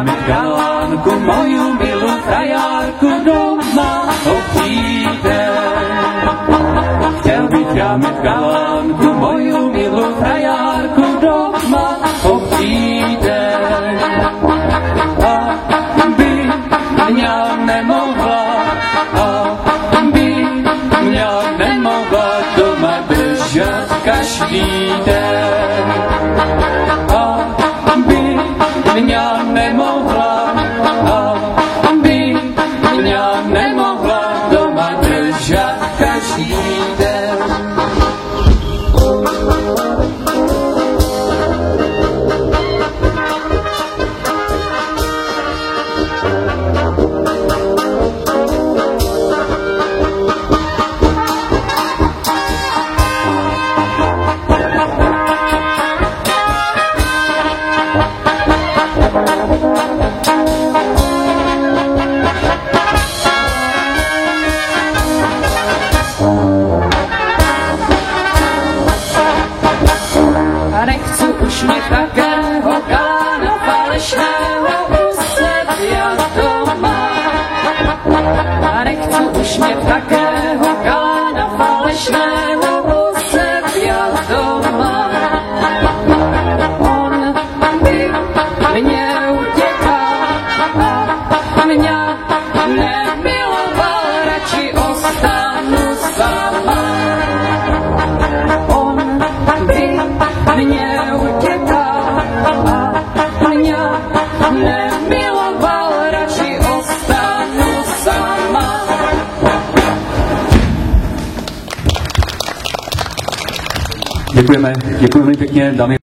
mít galánku, moju milou frajárku doma o přítel. Chtěl bych já mít galánku, moju milou frajárku doma o přítel. Aby mě nemohla, aby mě nemohla doma držet každý den. Aby mě nemohla, aby mě nemohla doma držet každý den. A nechci už mě takého galána falešného usedět doma. A nechci už mě takého galána falešného usedět doma. On by mě utěkal a mě nemiloval, radši ostanu sama. On by mě utěkal a mě nemiloval, radši ostanu sama. Děkujeme pěkně, dámy.